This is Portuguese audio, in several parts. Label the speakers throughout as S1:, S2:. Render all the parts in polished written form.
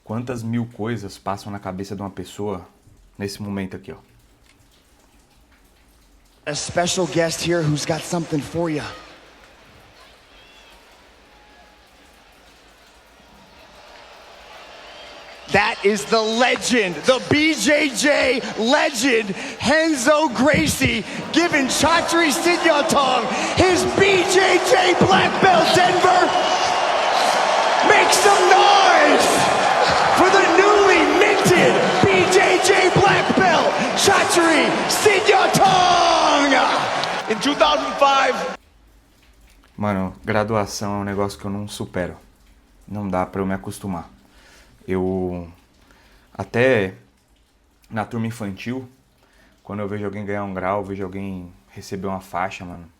S1: quantas mil coisas passam na cabeça de uma pessoa nesse momento aqui, ó.
S2: A special guest here who's got something for you. That is the legend, the BJJ legend, Renzo Gracie, giving Chatri Sityodtong his BJJ black belt. Denver, make some noise for the newly minted BJJ black belt, Chatri Sityodtong.
S3: In 2005.
S1: Mano, graduação é um negócio que eu não supero. Não dá pra eu me acostumar. Eu, até na turma infantil, quando eu vejo alguém ganhar um grau, vejo alguém receber uma faixa, mano.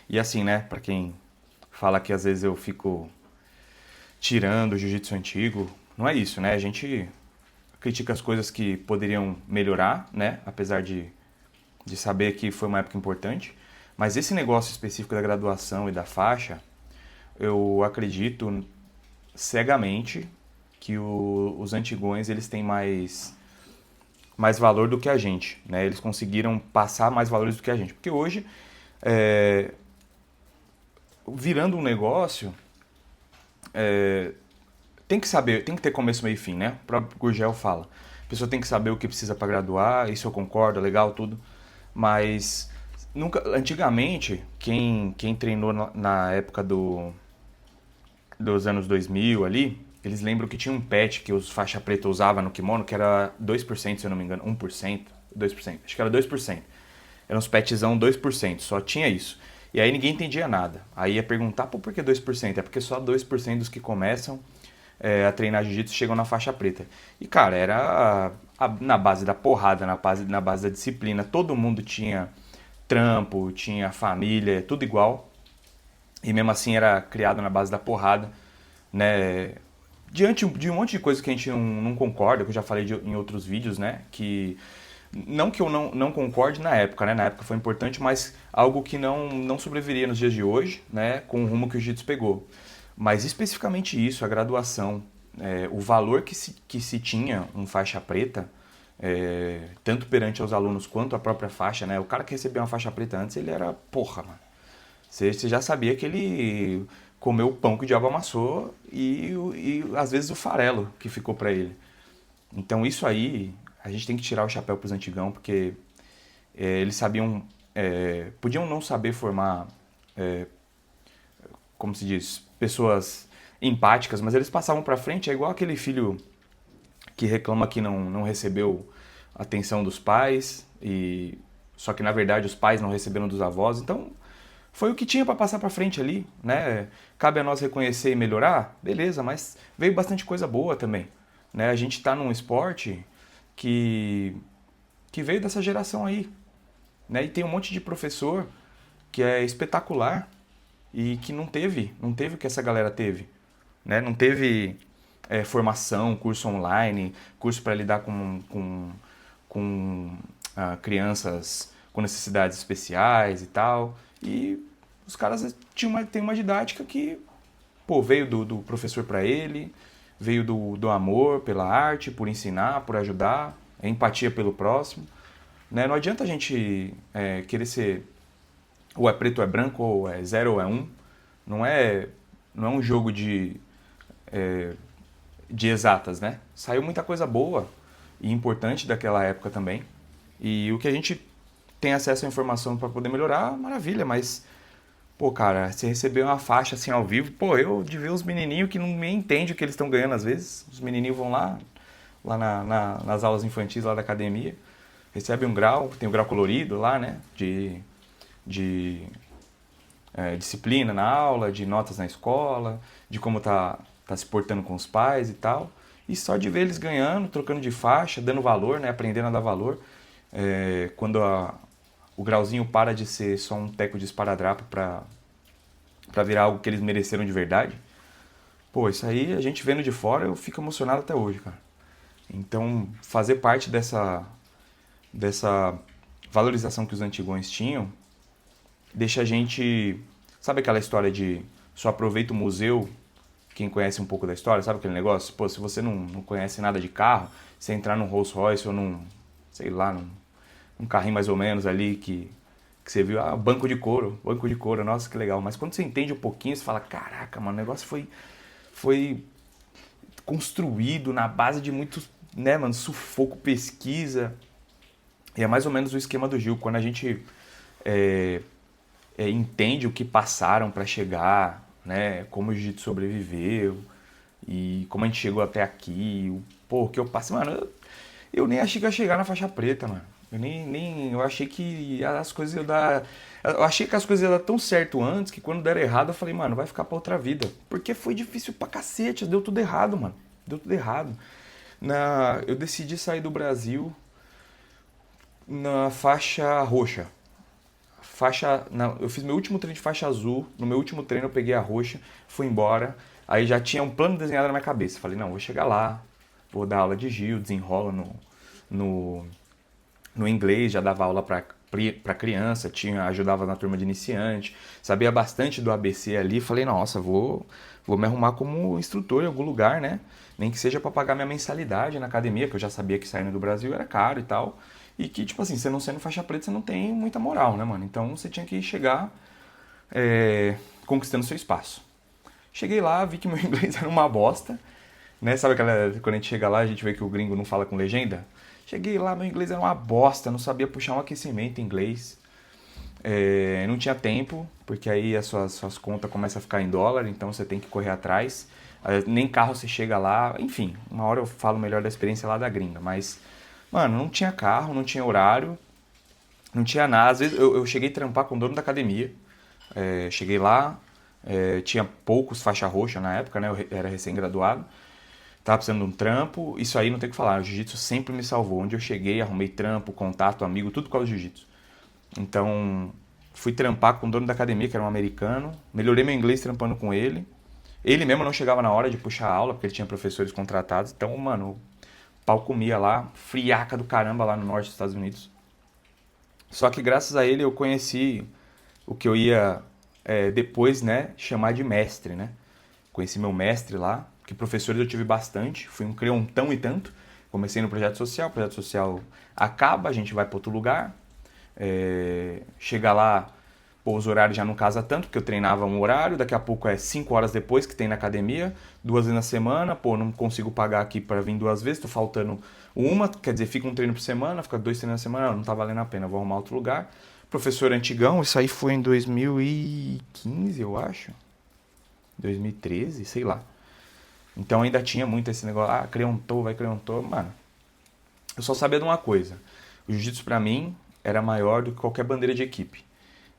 S1: E assim, né, pra quem fala que às vezes eu fico tirando o jiu-jitsu antigo, não é isso, né? A gente critica as coisas que poderiam melhorar, né, apesar de saber que foi uma época importante. Mas esse negócio específico da graduação e da faixa, eu acredito cegamente que os antigões eles têm mais valor do que a gente, né? Eles conseguiram passar mais valores do que a gente. Porque hoje, virando um negócio, tem que saber, tem que ter começo, meio e fim, né? O próprio Gurgel fala. A pessoa tem que saber o que precisa para graduar, isso eu concordo, é legal, tudo. Mas, antigamente, quem treinou na época dos anos 2000 ali, eles lembram que tinha um patch que os faixa preta usavam no kimono, que era 2%, se eu não me engano, 1%, 2%, acho que era 2%. Era uns patchzão 2%, só tinha isso. E aí ninguém entendia nada. Aí ia perguntar, pô, por que 2%? É porque só 2% dos que começam a treinar jiu-jitsu chegam na faixa preta. E, cara, era na base da porrada, na base da disciplina. Todo mundo tinha trampo, tinha família, tudo igual. E mesmo assim era criado na base da porrada, né? Diante de um monte de coisa que a gente não concorda, que eu já falei em outros vídeos, né? Não que eu não concorde na época, né? Na época foi importante, mas algo que não sobreviveria nos dias de hoje, né? Com o rumo que o jiu-jitsu pegou. Mas especificamente isso, a graduação, o valor que se tinha um faixa preta, tanto perante aos alunos quanto a própria faixa, né? O cara que recebia uma faixa preta antes, ele era porra, mano. Você já sabia que ele comeu o pão que o diabo amassou e às vezes o farelo que ficou pra ele. Então isso aí, a gente tem que tirar o chapéu pros antigão, porque eles sabiam, podiam não saber formar, como se diz, pessoas empáticas, mas eles passavam pra frente, é igual aquele filho que reclama que não recebeu a atenção dos pais, só que na verdade os pais não receberam dos avós, então foi o que tinha para passar para frente ali, né? Cabe a nós reconhecer e melhorar, beleza, mas veio bastante coisa boa também, né? A gente está num esporte que veio dessa geração aí, né? E tem um monte de professor que é espetacular e que não teve o que essa galera teve, né? Não teve formação, curso online, curso para lidar com crianças com necessidades especiais e tal. E os caras têm uma didática que, pô, veio do professor para ele, veio do amor pela arte, por ensinar, por ajudar, empatia pelo próximo, né? Não adianta a gente querer ser ou é preto ou é branco, ou é 0 ou é 1. Não é um jogo de exatas, né? Saiu muita coisa boa e importante daquela época também. E o que a gente tem acesso à informação para poder melhorar, maravilha, mas, pô, cara, você receber uma faixa assim ao vivo, pô, eu de ver os menininhos que não me entendem o que eles estão ganhando às vezes, os menininhos vão lá nas aulas infantis lá da academia, recebem um grau, tem o grau colorido lá, né, de disciplina na aula, de notas na escola, de como tá se portando com os pais e tal, e só de ver eles ganhando, trocando de faixa, dando valor, né, aprendendo a dar valor, quando o grauzinho para de ser só um teco de esparadrapo para virar algo que eles mereceram de verdade. Pô, isso aí a gente vendo de fora, eu fico emocionado até hoje, cara. Então, fazer parte dessa valorização que os antigões tinham, deixa a gente... Sabe aquela história de só aproveita o museu quem conhece um pouco da história, sabe aquele negócio? Pô, se você não conhece nada de carro, você entrar num Rolls Royce ou num, sei lá, num carrinho mais ou menos ali que você viu, banco de couro, nossa, que legal. Mas quando você entende um pouquinho, você fala, caraca, mano, o negócio foi construído na base de muito, né, mano, sufoco, pesquisa. E é mais ou menos o esquema do Gil. Quando a gente entende o que passaram para chegar, né, como o jiu-jitsu sobreviveu e como a gente chegou até aqui, o que eu passei, mano, eu nem achei que ia chegar na faixa preta, mano. Eu achei que as coisas iam dar. Eu achei que as coisas iam dar tão certo antes que quando deram errado eu falei, mano, vai ficar pra outra vida. Porque foi difícil pra cacete, deu tudo errado, mano. Deu tudo errado. Eu decidi sair do Brasil na faixa roxa. Eu fiz meu último treino de faixa azul. No meu último treino eu peguei a roxa, fui embora. Aí já tinha um plano desenhado na minha cabeça. Falei, não, vou chegar lá, vou dar aula de Gil, desenrola no inglês, já dava aula para criança, ajudava na turma de iniciante, sabia bastante do ABC ali. Falei, nossa, vou me arrumar como instrutor em algum lugar, né? Nem que seja para pagar minha mensalidade na academia, que eu já sabia que saindo do Brasil era caro e tal. E que, tipo assim, você não sendo faixa preta, você não tem muita moral, né, mano? Então você tinha que chegar conquistando seu espaço. Cheguei lá, vi que meu inglês era uma bosta, né? Sabe quando a gente chega lá, a gente vê que o gringo não fala com legenda? Cheguei lá, meu inglês era uma bosta, não sabia puxar um aquecimento em inglês. Não tinha tempo, porque aí as suas contas começam a ficar em dólar, então você tem que correr atrás. Nem carro você chega lá, enfim, uma hora eu falo melhor da experiência lá da gringa, mas, mano, não tinha carro, não tinha horário, não tinha nada. Às vezes eu cheguei a trampar com o dono da academia, cheguei lá, tinha poucos faixa roxa na época, né? Eu era recém-graduado. Tava precisando de um trampo, isso aí não tem o que falar, o jiu-jitsu sempre me salvou. Onde eu cheguei, arrumei trampo, contato, amigo, tudo por causa do jiu-jitsu. Então, fui trampar com o dono da academia, que era um americano, melhorei meu inglês trampando com ele. Ele mesmo não chegava na hora de puxar a aula, porque ele tinha professores contratados. Então, mano, o pau comia lá, friaca do caramba lá no norte dos Estados Unidos. Só que graças a ele eu conheci o que eu ia depois, né, chamar de mestre, né? Conheci meu mestre lá, que professores eu tive bastante, fui um creontão e tanto. Comecei no projeto social, o projeto social acaba, a gente vai para outro lugar. Chega lá, pô, os horários já não casa tanto, porque eu treinava um horário, daqui a pouco é 5 horas depois que tem na academia, 2 vezes na semana, pô, não consigo pagar aqui para vir 2 vezes, tô faltando uma, quer dizer, fica um treino por semana, fica 2 treinos na semana, não tá valendo a pena, vou arrumar outro lugar. Professor antigão, isso aí foi em 2015, eu acho. 2013, sei lá. Então ainda tinha muito esse negócio, creontou, vai creontou, mano. Eu só sabia de uma coisa, o jiu-jitsu pra mim era maior do que qualquer bandeira de equipe.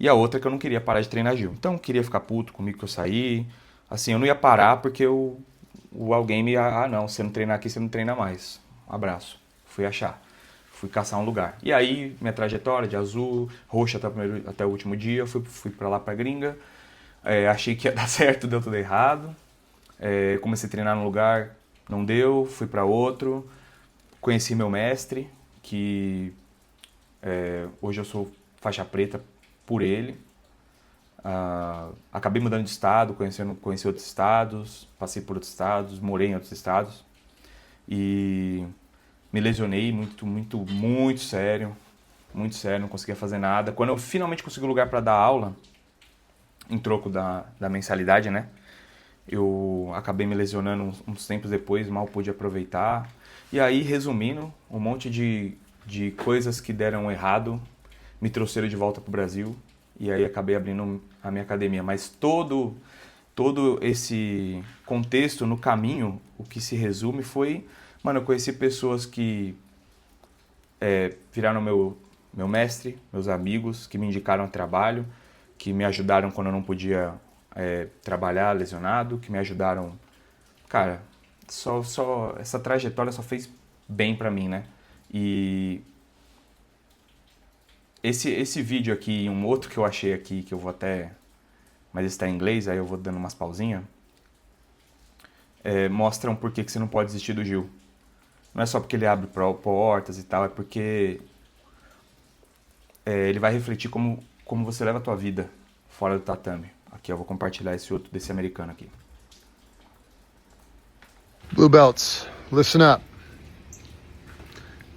S1: E a outra é que eu não queria parar de treinar Gil. Então eu queria ficar puto comigo que eu saí. Assim, eu não ia parar porque alguém me não, você não treinar aqui, você não treina mais. Um abraço. Fui achar. Fui caçar um lugar. E aí, minha trajetória de azul, roxa até o último dia, fui pra lá pra gringa. Achei que ia dar certo, deu tudo errado. Comecei a treinar num lugar, não deu, fui pra outro. Conheci meu mestre, que hoje eu sou faixa preta por ele. Acabei mudando de estado, conheci outros estados, passei por outros estados, morei em outros estados e me lesionei muito sério, não conseguia fazer nada. Quando eu finalmente consegui um lugar para dar aula, em troco da mensalidade, né? Eu acabei me lesionando uns tempos depois, mal pude aproveitar. E aí, resumindo, um monte de coisas que deram errado me trouxeram de volta para o Brasil. E aí acabei abrindo a minha academia. Mas todo esse contexto no caminho, o que se resume foi... Mano, eu conheci pessoas que viraram meu mestre, meus amigos, que me indicaram trabalho, que me ajudaram quando eu não podia trabalhar lesionado, que me ajudaram... Cara, só essa trajetória só fez bem pra mim, né? E... Esse vídeo aqui e um outro que eu achei aqui, que eu vou até... Mas esse tá em inglês, aí eu vou dando umas pausinhas. Mostram por que você não pode desistir do Gil. Não é só porque ele abre portas e tal, é porque ele vai refletir como você leva a tua vida fora do tatame. Aqui eu vou compartilhar esse outro desse americano aqui.
S4: Blue belts, listen up.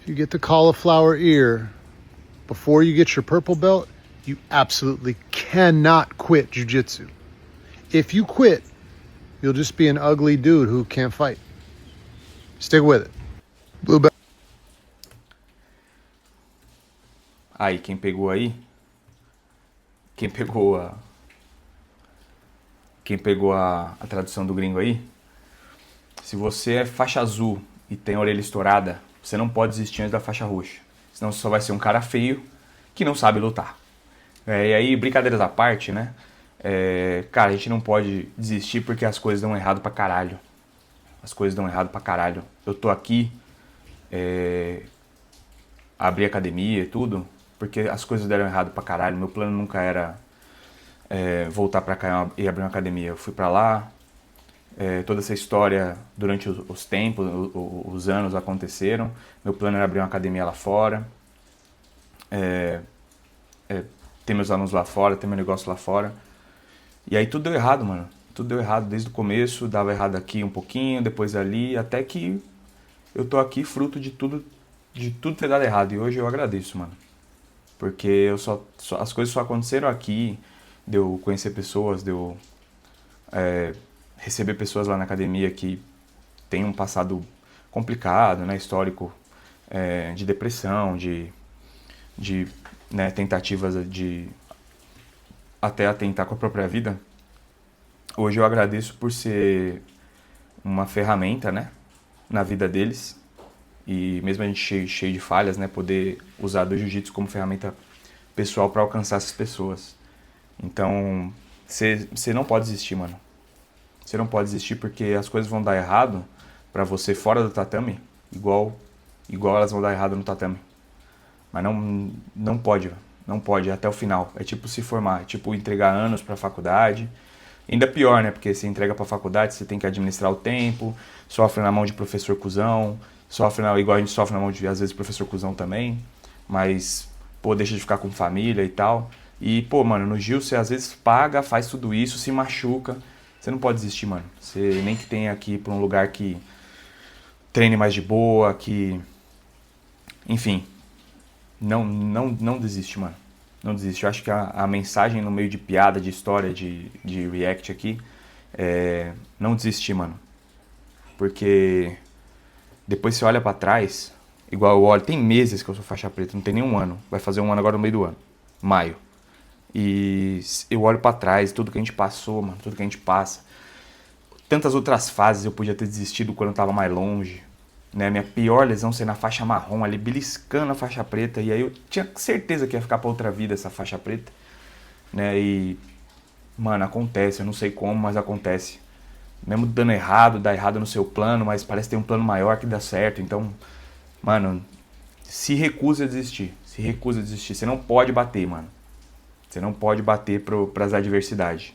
S4: If you get the cauliflower ear before you get your purple belt, you absolutely cannot quit jiu-jitsu. If you quit, you'll just be an ugly dude who can't fight. Stick with it. Blue belt.
S1: Aí, quem pegou aí? Quem pegou a tradução do gringo aí? Se você é faixa azul e tem a orelha estourada, você não pode desistir antes da faixa roxa. Senão você só vai ser um cara feio que não sabe lutar. E aí, brincadeiras à parte, né? Cara, a gente não pode desistir porque as coisas dão errado pra caralho. As coisas dão errado pra caralho. Eu tô aqui, abri academia e tudo, porque as coisas deram errado pra caralho. Meu plano nunca era voltar pra cá e abrir uma academia. Eu fui pra lá, toda essa história durante os tempos, os anos aconteceram. Meu plano era abrir uma academia lá fora, ter meus alunos lá fora, ter meu negócio lá fora. E aí tudo deu errado, mano. Tudo deu errado desde o começo, dava errado aqui um pouquinho, depois ali, até que eu tô aqui fruto de tudo ter dado errado. E hoje eu agradeço, mano. Porque as coisas só aconteceram aqui, de eu conhecer pessoas, de eu receber pessoas lá na academia que têm um passado complicado, né, histórico, de depressão, de né, tentativas de até atentar com a própria vida. Hoje eu agradeço por ser uma ferramenta, né, na vida deles. E mesmo a gente cheio de falhas, né, poder usar do jiu-jitsu como ferramenta pessoal para alcançar essas pessoas. Então, você não pode desistir, mano. Você não pode desistir porque as coisas vão dar errado para você fora do tatame, igual elas vão dar errado no tatame. Mas não pode, não pode até o final. É tipo se formar, é tipo entregar anos para a faculdade. Ainda pior, né? Porque você entrega pra faculdade, você tem que administrar o tempo, sofre na mão de professor cuzão, igual a gente sofre na mão de, às vezes, professor cuzão também, mas, pô, deixa de ficar com família e tal. E, pô, mano, no Gil você às vezes paga, faz tudo isso, se machuca. Você não pode desistir, mano. Você nem que tenha que ir pra um lugar que treine mais de boa, que... Enfim, não desiste, mano. Não desiste. Eu acho que a mensagem no meio de piada, de história, de react aqui, não desistir, mano. Porque depois você olha pra trás, igual eu olho, tem meses que eu sou faixa preta, não tem nenhum ano. Vai fazer um ano agora no meio do ano, maio. E eu olho pra trás, tudo que a gente passou, mano, tudo que a gente passa. Tantas outras fases eu podia ter desistido quando eu tava mais longe. Né, minha pior lesão ser na faixa marrom, ali beliscando a faixa preta, e aí eu tinha certeza que ia ficar pra outra vida essa faixa preta, né, e, mano, acontece, eu não sei como, mas acontece, mesmo dando errado, dá errado no seu plano, mas parece ter um plano maior que dá certo, então, mano, se recusa a desistir, você não pode bater, mano, você não pode bater pras adversidades.